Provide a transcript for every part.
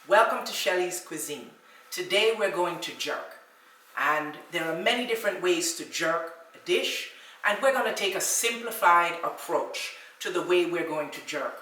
Welcome to Shelly's Cuisine. Today we're going to jerk, and there are many different ways to jerk a dish, and we're going to take a simplified approach to the way we're going to jerk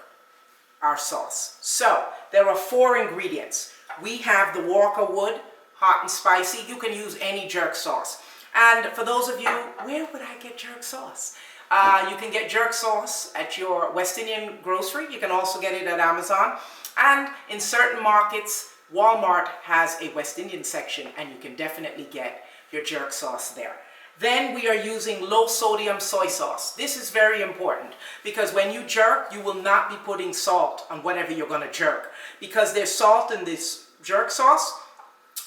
our sauce. So there are 4 ingredients. We have the Walker Wood, hot and spicy. You can use any jerk sauce. And for those of you, where would I get jerk sauce? You can get jerk sauce at your West Indian grocery. You can also get it at Amazon. And in certain markets, Walmart has a West Indian section, and you can definitely get your jerk sauce there. Then we are using low sodium soy sauce. This is very important because when you jerk, you will not be putting salt on whatever you're going to jerk, because there's salt in this jerk sauce,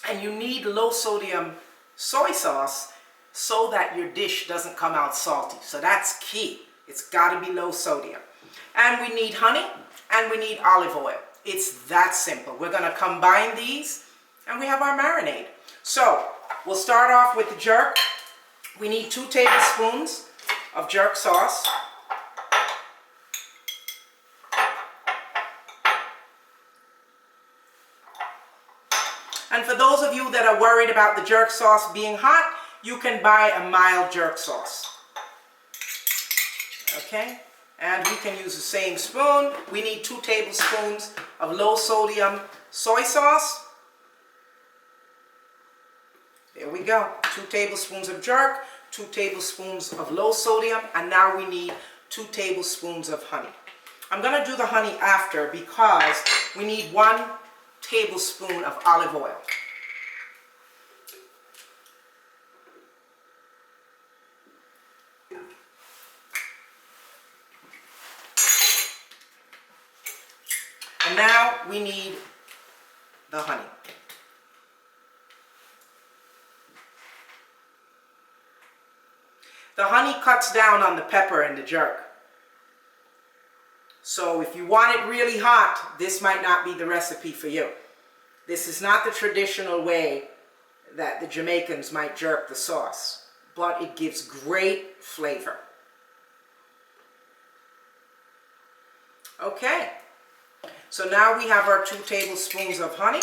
and you need low sodium soy sauce so that your dish doesn't come out salty. So that's key. It's got to be low sodium. And we need honey, and we need olive oil. It's that simple. We're going to combine these, and we have our marinade. So we'll start off with the jerk. We need 2 tablespoons of jerk sauce. And for those of you that are worried about the jerk sauce being hot, you can buy a mild jerk sauce. Okay? And we can use the same spoon. We need 2 tablespoons of low sodium soy sauce. There we go. 2 tablespoons of jerk, 2 tablespoons of low sodium, and now we need 2 tablespoons of honey. I'm going to do the honey after because we need 1 tablespoon of olive oil. And now we need the honey. The honey cuts down on the pepper in the jerk. So if you want it really hot, this might not be the recipe for you. This is not the traditional way that the Jamaicans might jerk the sauce, but it gives great flavor. Okay. So now we have our 2 tablespoons of honey,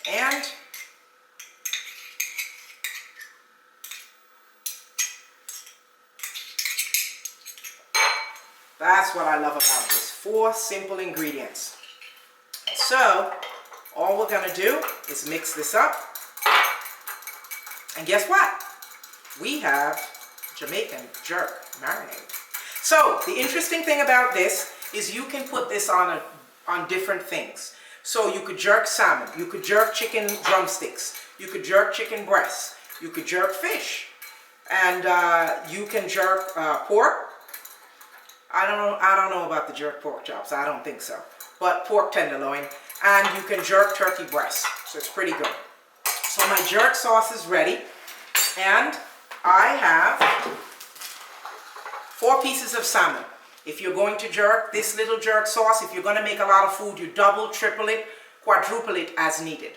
and that's what I love about this. 4 simple ingredients. So all we're going to do is mix this up, and guess what? We have Jamaican jerk marinade. So the interesting thing about this is you can put this on different things. So you could jerk salmon, you could jerk chicken drumsticks, you could jerk chicken breasts, you could jerk fish, and you can jerk pork. I don't know about the jerk pork chops. I don't think so. But pork tenderloin, and you can jerk turkey breast. So it's pretty good. So my jerk sauce is ready, and I have 4 pieces of salmon. If you're going to jerk this little jerk sauce, if you're going to make a lot of food, you double, triple it, quadruple it as needed.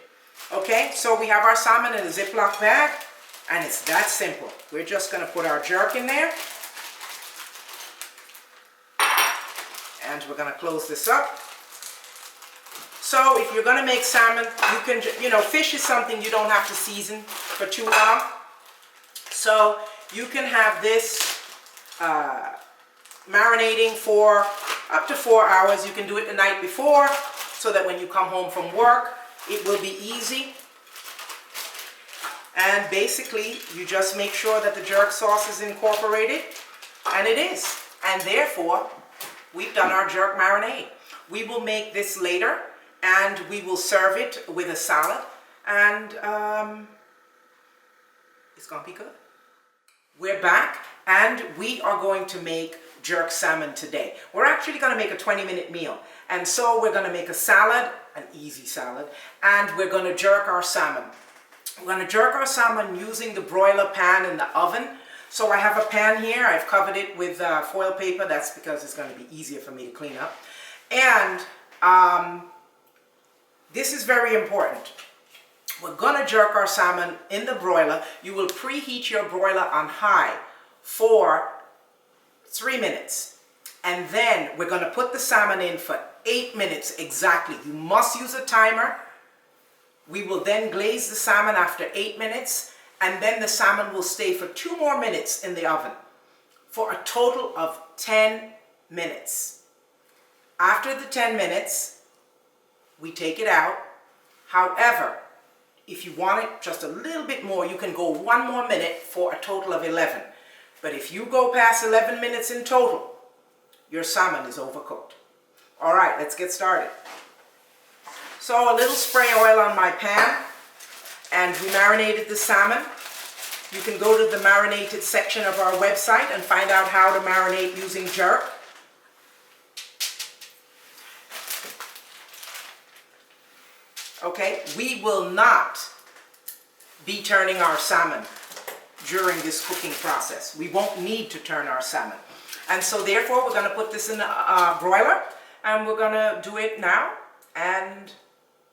Okay, so we have our salmon in a Ziploc bag, and it's that simple. We're just going to put our jerk in there, and we're going to close this up. So if you're going to make salmon, you can, fish is something you don't have to season for too long. So you can have this marinating for up to 4 hours. You can do it the night before so that when you come home from work, it will be easy. And basically, you just make sure that the jerk sauce is incorporated, and it is. And therefore, we've done our jerk marinade. We will make this later, and we will serve it with a salad, and it's going to be good. We're back, and we are going to make jerk salmon today. We're actually going to make a 20-minute meal, and so we're going to make a salad, an easy salad, and we're going to jerk our salmon. We're going to jerk our salmon using the broiler pan in the oven. So I have a pan here. I've covered it with foil paper. That's because it's going to be easier for me to clean up. And this is very important. We're going to jerk our salmon in the broiler. You will preheat your broiler on high for 3 minutes. And then we're going to put the salmon in for 8 minutes exactly. You must use a timer. We will then glaze the salmon after 8 minutes, and then the salmon will stay for 2 more minutes in the oven for a total of 10 minutes. After the 10 minutes, we take it out. However, if you want it just a little bit more, you can go 1 more minute for a total of 11. But if you go past 11 minutes in total, your salmon is overcooked. All right, let's get started. So a little spray oil on my pan, and we marinated the salmon. You can go to the marinated section of our website and find out how to marinate using jerk. Okay, we will not be turning our salmon during this cooking process. We won't need to turn our salmon. And so therefore we're going to put this in a broiler, and we're going to do it now, and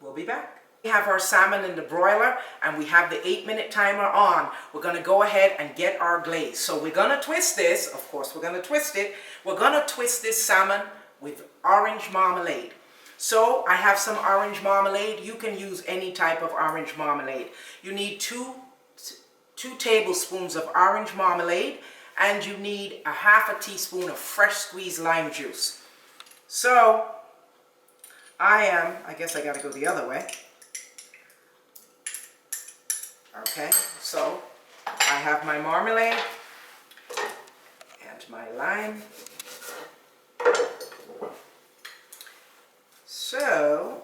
we'll be back. We have our salmon in the broiler, and we have the 8-minute timer on. We're going to go ahead and get our glaze. So we're going to twist this. Of course we're going to twist it. We're going to twist this salmon with orange marmalade. So I have some orange marmalade. You can use any type of orange marmalade. You need two tablespoons of orange marmalade, and you need a half a teaspoon of fresh squeezed lime juice. So I guess I got to go the other way. Okay, so I have my marmalade and my lime. So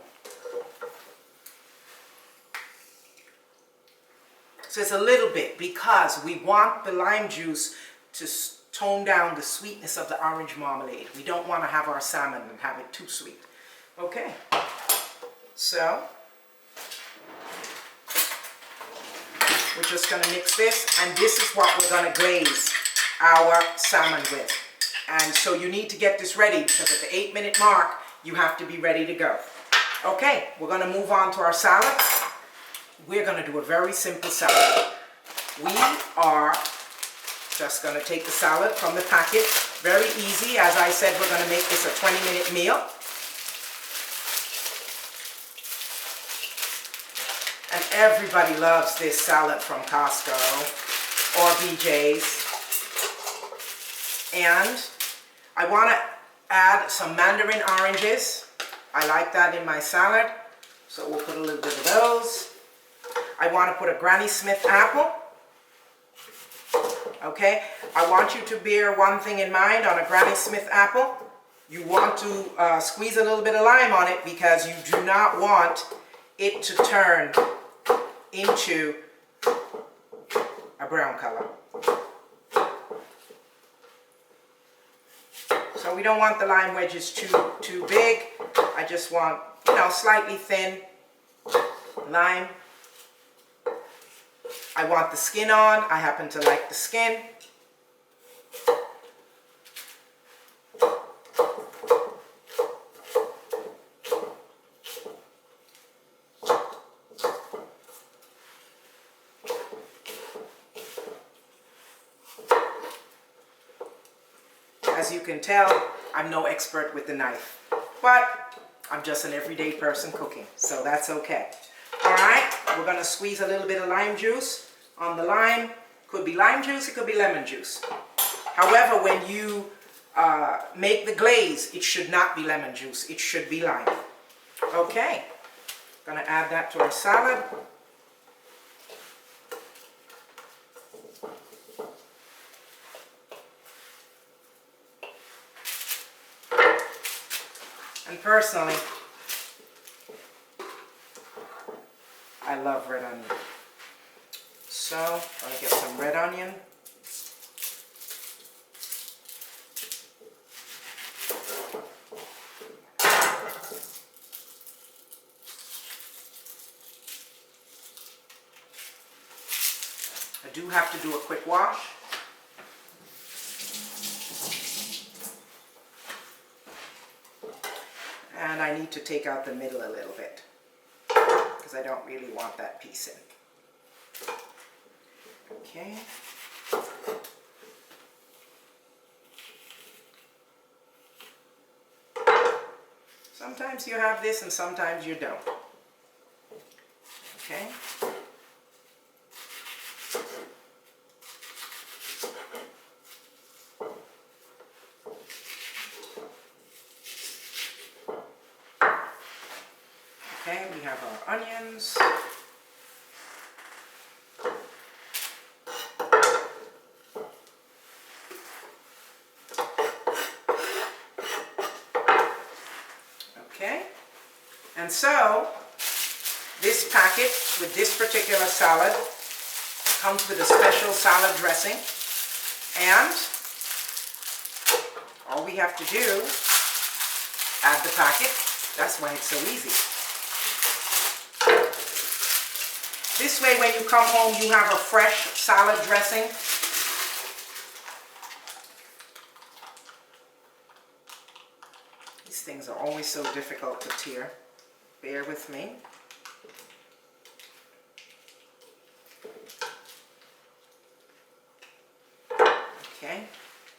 it's a little bit, because we want the lime juice to tone down the sweetness of the orange marmalade. We don't want to have our salmon and have it too sweet. Okay, so we're just going to mix this, and this is what we're going to glaze our salmon with. And so you need to get this ready, because at the 8-minute mark, you have to be ready to go. Okay, we're going to move on to our salad. We're going to do a very simple salad. We are just going to take the salad from the packet. Very easy. As I said, we're going to make this a 20-minute meal. And everybody loves this salad from Costco or BJ's. And I want to add some mandarin oranges. I like that in my salad, so we'll put a little bit of those. I want to put a Granny Smith apple. Okay, I want you to bear one thing in mind on a Granny Smith apple. You want to squeeze a little bit of lime on it, because you do not want it to turn into a brown color. So we don't want the lime wedges too big. I just want, slightly thin lime. I want the skin on. I happen to like the skin. As you can tell, I'm no expert with the knife, but I'm just an everyday person cooking, so that's okay. All right, we're going to squeeze a little bit of lime juice on the lime. Could be lime juice, it could be lemon juice. However, when you make the glaze, it should not be lemon juice, it should be lime. Okay, going to add that to our salad. And personally, I love red onion. So I'm going to get some red onion. I do have to do a quick wash. And I need to take out the middle a little bit, because I don't really want that piece in. Okay. So I'm Sometimes you have this and sometimes you don't. Okay. Okay, we have our onions. Okay, and so this packet with this particular salad comes with a special salad dressing, and all we have to do, add the packet. That's why it's so easy. This way, when you come home, you have a fresh salad dressing. These things are always so difficult to tear. Bear with me. Okay,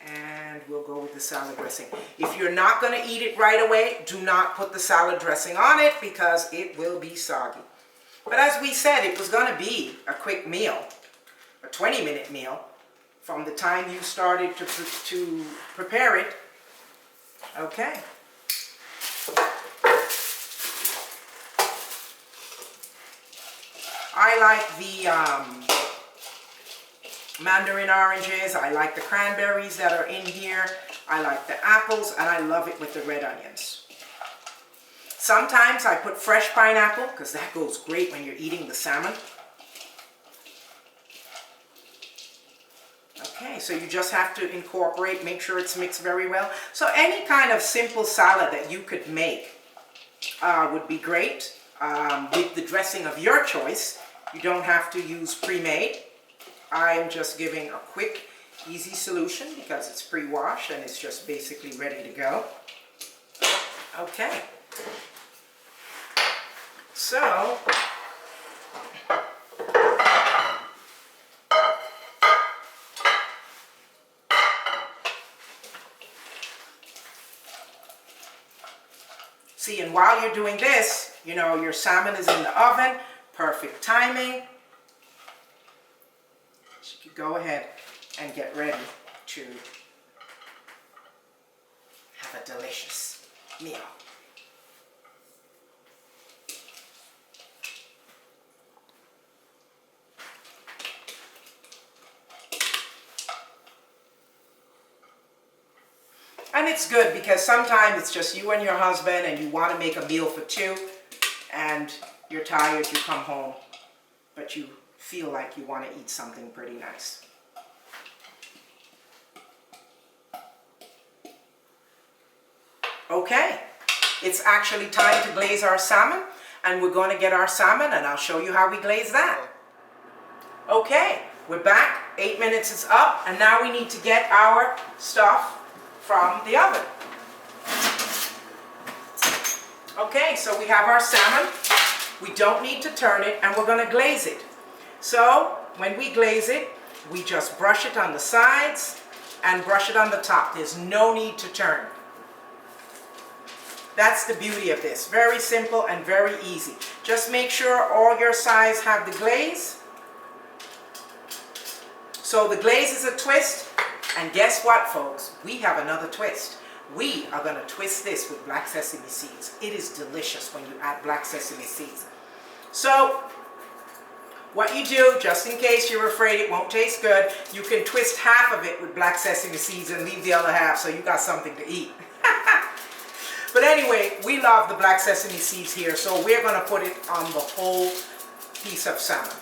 and we'll go with the salad dressing. If you're not going to eat it right away, do not put the salad dressing on it because it will be soggy. But as we said, it was going to be a quick meal, a 20-minute meal, from the time you started to prepare it. Okay. I like the mandarin oranges, I like the cranberries that are in here, I like the apples, and I love it with the red onions. Sometimes I put fresh pineapple because that goes great when you're eating the salmon. Okay, so you just have to incorporate, make sure it's mixed very well. So any kind of simple salad that you could make would be great with the dressing of your choice. You don't have to use pre-made. I am just giving a quick, easy solution because it's pre-washed and it's just basically ready to go. Okay. So, see, and while you're doing this, you know, your salmon is in the oven, perfect timing. So you can go ahead and get ready to have a delicious meal. And it's good because sometimes it's just you and your husband and you want to make a meal for two and you're tired, you come home, but you feel like you want to eat something pretty nice. Okay, it's actually time to glaze our salmon, and we're going to get our salmon and I'll show you how we glaze that. Okay, we're back, 8 minutes is up, and now we need to get our stuff from the oven. Okay, so we have our salmon. We don't need to turn it, and we're going to glaze it. So when we glaze it, we just brush it on the sides and brush it on the top. There's no need to turn. That's the beauty of this. Very simple and very easy. Just make sure all your sides have the glaze. So the glaze is a twist. And guess what, folks? We have another twist. We are going to twist this with black sesame seeds. It is delicious when you add black sesame seeds. So, what you do, just in case you're afraid it won't taste good, you can twist half of it with black sesame seeds and leave the other half so you got something to eat. But anyway, we love the black sesame seeds here, so we're going to put it on the whole piece of salmon.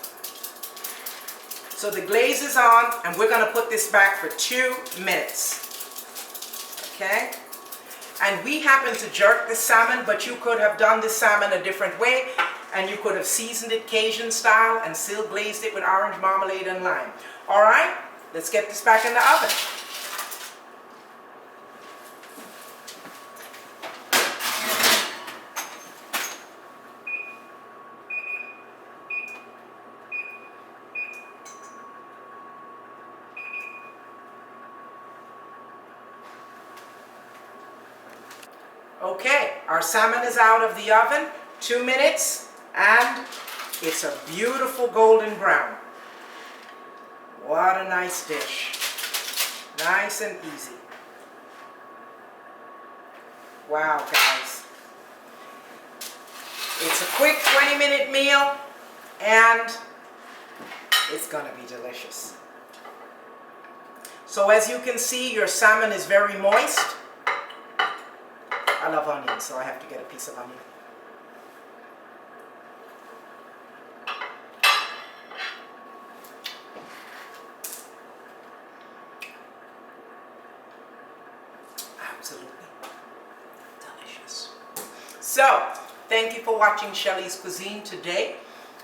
So the glaze is on, and we're going to put this back for 2 minutes. Okay? And we happen to jerk this salmon, but you could have done this salmon a different way, and you could have seasoned it Cajun style and still glazed it with orange marmalade and lime. All right? Let's get this back in the oven. Okay, Our salmon is out of the oven, 2 minutes, and it's a beautiful golden brown. What a nice dish. Nice and easy. Wow, guys. It's a quick 20-minute meal, and it's going to be delicious. So as you can see, your salmon is very moist. I love onions, so I have to get a piece of onion. Absolutely delicious. So, thank you for watching Shelly's Cuisine today.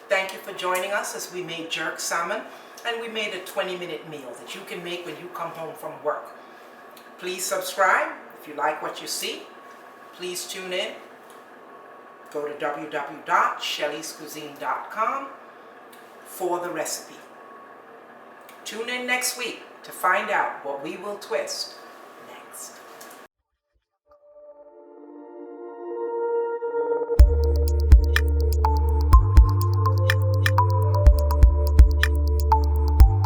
Thank you for joining us as we made jerk salmon, and we made a 20-minute meal that you can make when you come home from work. Please subscribe if you like what you see. Please tune in. Go to www.shellyscuisine.com for the recipe. Tune in next week to find out what we will twist